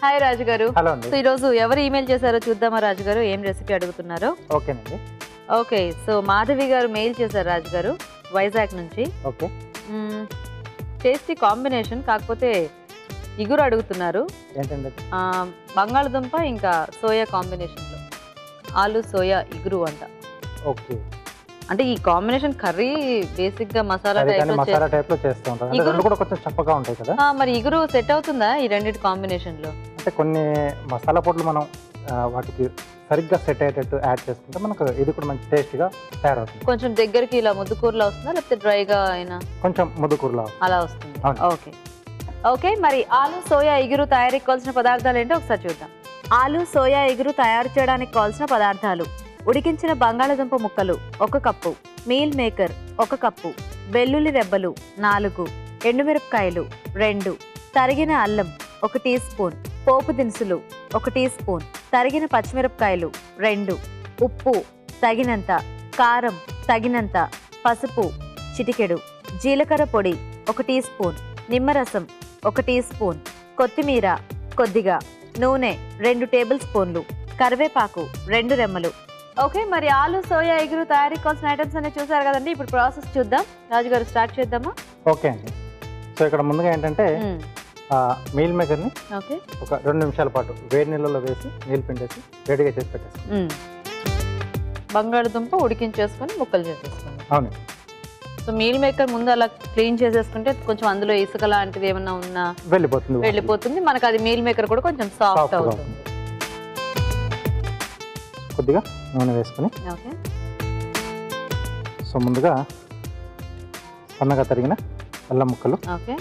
Hi రాజు గారు. Hello అండి. So ఈరోజు ఎవరు ఈమెయిల్ చేశారో చూద్దామా రాజు గారు, ఏం రెసిపీ అడుగుతున్నారో. ఓకేనండి. ఓకే, సో మాధవి గారు మెయిల్ చేశారు రాజు గారు, వైజాగ్ నుంచి. ఓకే. టేస్టీ కాంబినేషన్, కాకపోతే ఇగురు అడుగుతున్నారు. ఏంటండి? బంగాళదుంప ఇంకా సోయా కాంబినేషన్లో ఆలు సోయా ఇగురు అంట. ఓకే. అంటే ఈ కాంబినేషన్ కర్రీ బేసిక్ గా మసాలా టైప్ లో చేస్తూ ఉంటారు. అంటే రెండు కూడా కొంచెం చప్పగా ఉంటాయి కదా. మరి ఇగురు సెట్ అవుతుందా ఈ రెండింటి కాంబినేషన్ లో? అంటే కొన్ని మసాలా పొడులు మనం వాటికి సరిగ్గా సెట్ అయ్యేటట్టు యాడ్ చేసుకుంటే మనకు ఇది కూడా మంచి టేస్టీగా తయారవుతుంది. కొంచెం దగ్గరికి ఇలా ముద్దుకూరలా వస్తుందా, లేకపోతే డ్రైగా అయినా? కొంచెం ముద్దుకూరలా అలా వస్తుంది. Okay okay. మరి ఆలు సోయా ఇగురు తయారీకి కావాల్సిన పదార్థాలు ఏంటో ఒకసారి చూద్దాం. ఆలు సోయా ఇగురు తయారు చేయడానికి కావాల్సిన పదార్థాలు: ఉడికించిన బంగాళదుంప ముక్కలు 1 కప్పు, మీల్ మేకర్ 1 కప్పు, వెల్లుల్లి రెబ్బలు 4, ఎండుమిరపకాయలు 2, తరిగిన అల్లం 1 టీ స్పూన్, పోపు దినుసులు 1 టీ స్పూన్, తరిగిన పచ్చిమిరపకాయలు 2, ఉప్పు తగినంత, కారం తగినంత, పసుపు చిటికెడు, జీలకర్ర పొడి 1 టీ స్పూన్, నిమ్మరసం 1 టీ స్పూన్, కొత్తిమీర కొద్దిగా, నూనె 2 టేబుల్ స్పూన్లు, కరివేపాకు 2 రెమ్మలు. ఓకే, మరి ఆలు సోయా ఇగురు తయారీ కావాల్సిన ఐటమ్స్ అన్ని చూసారు కదండి. ఇప్పుడు ప్రాసెస్ చూద్దాం. రాజుగారు స్టార్ట్ చేద్దామా? ఓకే అండి. సో ఇక్కడ ముందుగా ఏంటంటే మీల్ మేకర్ని ఒక 2 నిమిషాల పాటు వేడి నీళ్ళలో వేసి నీళ్ళు పిండేసి రెడీగా చేసి పెట్టేస్తాం. బంగాళదుంప ఉడికించేసుకొని ముక్కలు చేసేసుకోండి. అవును. సో మీల్ మేకర్ ముందు అలా క్లీన్ చేసేసుకుంటే కొంచెం అందులో ఇసుక లాంటిది ఏమన్నా ఉన్నా వెళ్ళిపోతుంది. మనకు అది మీల్ మేకర్ కూడా కొంచెం సాఫ్ట్ అవుతుంది. కొద్దిగా నూనె వేసుకొని, ఓకే. సో ముందుగా సన్నగా తరిగిన అల్లం ముక్కలు, ఓకే.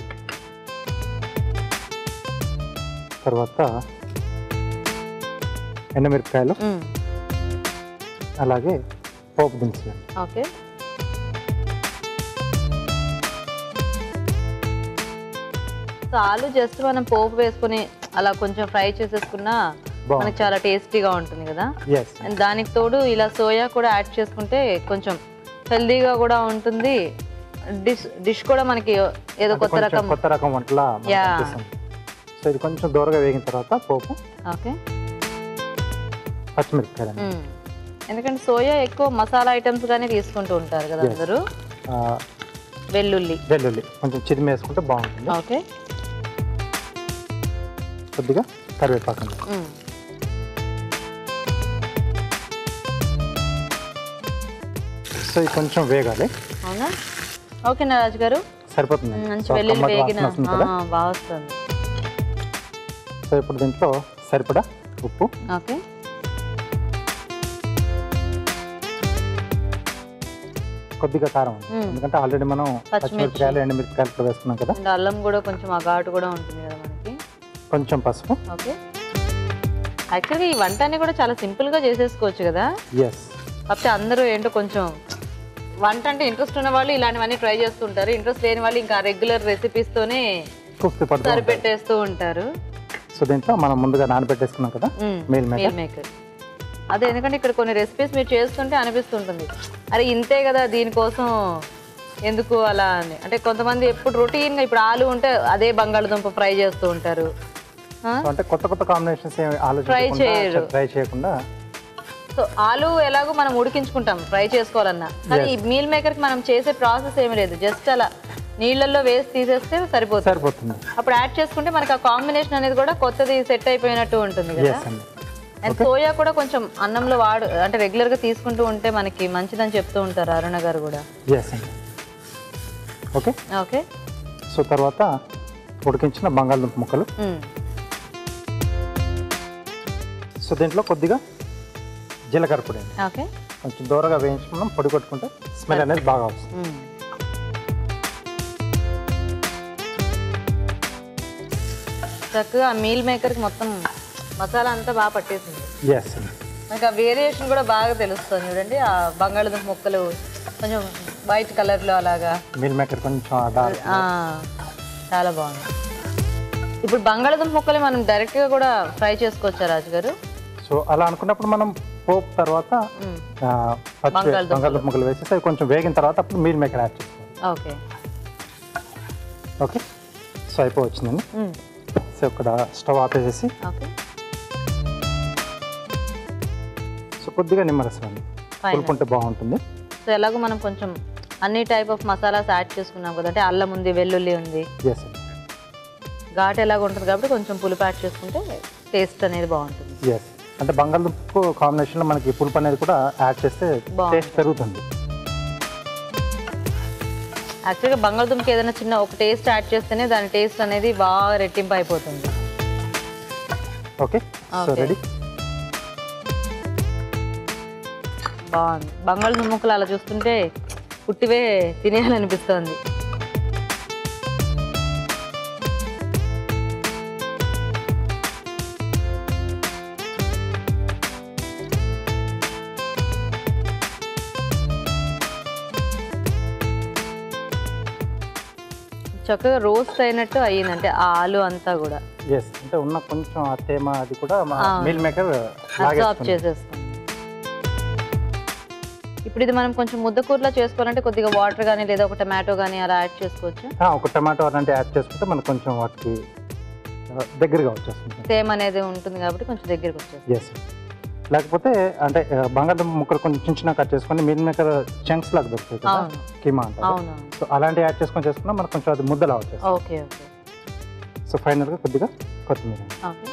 తర్వాత ఎండుమిరపకాయలు, అలాగే పోపు దినుసులు. ఓకే. సో ఆలు జస్ట్ మనం పోపు వేసుకొని అలా కొంచెం ఫ్రై చేసేసుకున్నా మనకి చాలా టేస్టీగా ఉంటుంది కదా. అండ్ దానికి తోడు ఇలా సోయా కూడా యాడ్ చేసుకుంటే కొంచెం హెల్దీగా కూడా ఉంటుంది. డిష్ కూడా మనకి ఏదో కొత్త రకం వంటలా. సో ఇది కొంచెం దూరగా వేగిన తర్వాత పోపు, ఓకే, పచ్చిమిరపకాయలు. ఎందుకంటే సోయా ఎక్కువ మసాలా ఐటమ్స్ గానే తీసుకుంటూ ఉంటారు కదా అందరూ. వెల్లుల్లి కొంచెం చిరిమి వేసుకుంటే బాగుంటుంది. ఓకే. కొద్దిగా కరివేపాకు. సో ఇది కొంచెం వేగాలి. అవునా? ఓకేనా రాజు గారు? సరిపోతుంది. మంచి వెల్లుల్లి వేగిన బాగా వస్తుంది. సో ఇప్పుడు దీంట్లో సరిపడా ఉప్పు, ఓకే, కొద్దిగా కారం, ఎందుకంటే ఆల్రెడీ మనం పచ్చిమిరపకాయలు ఎండుమిరపకాయలు వేసుకున్నాం కదా. అల్లం కూడా కొంచెం ఆ ఘాటు కూడా ఉంటుంది కదా మనకి. కొంచెం పసుపు. ఓకే. యాక్చువల్గా ఈ వంట అన్ని కూడా చాలా సింపుల్ గా చేసేసుకోవచ్చు కదా. కాకపోతే అందరూ ఏంటో కొంచెం వంట అంటే ఇంట్రెస్ట్ ఉన్న వాళ్ళు ఇలాంటివన్నీ ట్రై చేస్తుంటారు. ఇంట్రెస్ట్ లేని వాళ్ళు ఇంకా రెగ్యులర్ రెసిపీస్ తోనే సరిపెట్టేస్తూ ఉంటారు. సో దీంట్లో మనం ముందుగా నానబెట్టేసుకున్నాం కదా మీల్ మేకర్. అదే, ఎందుకంటే ఇక్కడ కొన్ని రెసిపీస్ మీరు చేస్తుంటే అనిపిస్తుంటుంది, అరే ఇంతే కదా దీనికోసం ఎందుకు అలా అని. అంటే కొంతమంది ఎప్పుడు రొటీన్ గా, ఇప్పుడు ఆలు ఉంటే అదే బంగాళదుంప ఫ్రై చేస్తూ ఉంటారు. అంటే కొత్త కాంబినేషన్స్ ట్రై చేయకుండా. సో ఆలు ఎలాగో మనం ఉడికించుకుంటాం ఫ్రై చేసుకోవాలన్నా, కానీ ఈ మీల్ మేకర్ కి మనం చేసే ప్రాసెస్ ఏమి లేదు. జస్ట్ అలా నీళ్ళల్లో వేసి తీసేస్తే సరిపోతుంది. అప్పుడు యాడ్ చేసుకుంటే మనకి ఆ కాంబినేషన్ అనేది కూడా కొత్తది సెట్ అయిపోయినట్టు ఉంటుంది కదా. అండ్ సోయా కూడా కొంచెం అన్నంలో అంటే రెగ్యులర్ గా తీసుకుంటూ ఉంటే మనకి మంచిదని చెప్తూ ఉంటారు అరుణ గారు కూడా. Okay okay. సో తర్వాత ఉడికించిన బంగాళదుంప ముక్కలు. సో దీంట్లో కొద్దిగా జీలకర్ర పొడి. ఓకే. కొంచెం దూరగా వేయించుకున్నాం, పొడి కొట్టుకుంటే స్మెల్ అనేది బాగా వస్తుంది. చక్కగా మీల్ మేకర్కి మొత్తం మసాలా అంతా బాగా పట్టేసింది. మనకి ఆ వేరియేషన్ కూడా బాగా తెలుస్తుంది చూడండి. ఆ బంగాళదుంప ముక్కలు కొంచెం వైట్ కలర్లో అలాగా, మీల్ మేకర్ కొంచెం చాలా బాగుంది. ఇప్పుడు బంగాళదుంప ముక్కలు మనం డైరెక్ట్గా కూడా ఫ్రై చేసుకోవచ్చా రాజు గారు? సో అలా అనుకున్నప్పుడు మనం పోపు తర్వాత బంగాళదుంప ముక్కలు వేసేసి కొంచెం వేగిన తర్వాత అప్పుడు మీల్ మేకర్ యాడ్ చేసుకోవాలి. ఓకే. ఓకే. సో అయిపోవచ్చిందండి. సో సో ఇక్కడ స్టవ్ ఆపేసేసి ఓకే సో కొద్దిగా నిమ్మరసం అండి, పులుపు ఉంటే బాగుంటుంది. సో ఎలాగో మనం కొంచెం అన్ని టైప్ ఆఫ్ మసాలాస్ యాడ్ చేసుకున్నాం కదా, అంటే అల్లం ఉంది, వెల్లుల్లి ఉంది, ఎస్ ఘాట్ ఎలాగ ఉంటుంది కాబట్టి కొంచెం పులుపు యాడ్ చేసుకుంటే టేస్ట్ అనేది బాగుంటుంది. ఎస్, అంటే బంగాళదుంపకు కాంబినేషన్లో మనకి పులుపు అనేది కూడా యాడ్ చేస్తే టేస్ట్ పెరుగుతుంది. యాక్చువల్గా బంగాళదుంపకి ఏదైనా చిన్న ఒక టేస్ట్ యాడ్ చేస్తేనే దాని టేస్ట్ అనేది బాగా రెట్టింపు అయిపోతుంది. Okay so ready. బాగుంది. బంగాళదుంప ముక్కలు అలా చూస్తుంటే పుట్టివే తినేయాలనిపిస్తుంది. చక్కగా రోస్ట్ అయినట్టు అయ్యిందంటే ఆ ఆలు అంతా కూడా. ఎస్, అంటే ఉన్న కొంచెం ఆ తేమ అది కూడా మీల్ మేకర్ అబ్జార్బ్ చేసేస్తుంది. ఇప్పుడు ఇది మనం కొంచెం ముద్దకూరలా చేసుకోవాలంటే కొద్దిగా వాటర్ కానీ లేదా ఒక టమాటో కానీ అలా యాడ్ చేసుకోవచ్చు. ఒక టమాటో అలాంటి యాడ్ చేసుకుంటే మనకు కొంచెం వాటికి దగ్గరగా వచ్చేస్తుంది, తేమ అనేది ఉంటుంది కాబట్టి కొంచెం దగ్గరికి వచ్చేస్తుంది. ఎస్, లేకపోతే అంటే బంగాళదుంప ముక్కలు కొంచెం చిన్న చిన్న కట్ చేసుకొని మీల్ మేకర్ చంక్స్ లాగా దొరుకుతాయి కదా, కీమా అంటారు. అవును, సో అలాంటి యాడ్ చేసుకున్నా మనకు కొంచెం అది ముద్దలా వచ్చేస్తుంది. Okay okay. సో ఫైనల్గా కొద్దిగా కొత్తిమీర. ఓకే,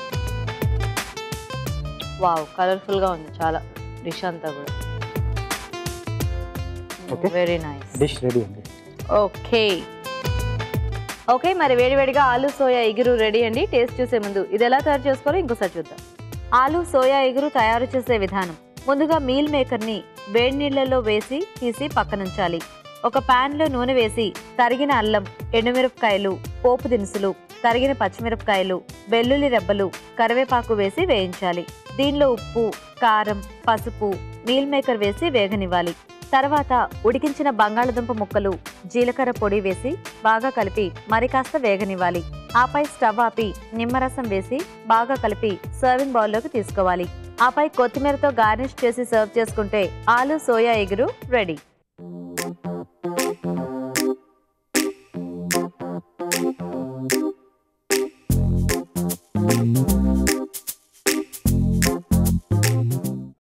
వావ్, కలర్ఫుల్గా ఉంది చాలా డిష్ అంతా కూడా. Okay, very nice. Dish ready అండి. ఓకే ఓకే, మరి వేడివేడిగా ఆలు సోయా ఇగురు రెడీ అండి. టేస్ట్ చూసే ముందు ఇది ఎలా తయారు చేసుకోవాలో ఇంకోసారి చూద్దాం. ఆలు సోయా ఇగురు తయారు చేసే విధానం: ముందుగా మీల్ మేకర్ని వేడి నీళ్ళల్లో వేసి తీసి పక్కనుంచాలి. ఒక ప్యాన్లో నూనె వేసి తరిగిన అల్లం, ఎండుమిరపకాయలు, పోపు దినుసులు, తరిగిన పచ్చిమిరపకాయలు, వెల్లుల్లి రెబ్బలు, కరివేపాకు వేసి వేయించాలి. దీనిలో ఉప్పు, కారం, పసుపు, మీల్ మేకర్ వేసి వేగనివ్వాలి. తర్వాత ఉడికించిన బంగాళదుంప ముక్కలు, జీలకర్ర పొడి వేసి బాగా కలిపి మరి కాస్త వేగనివ్వాలి. ఆపై స్టవ్ ఆపి నిమ్మరసం వేసి బాగా కలిపి సర్వింగ్ బౌల్లోకి తీసుకోవాలి. ఆపై కొత్తిమీరతో గార్నిష్ చేసి సర్వ్ చేసుకుంటే ఆలు సోయా ఇగురు రెడీ.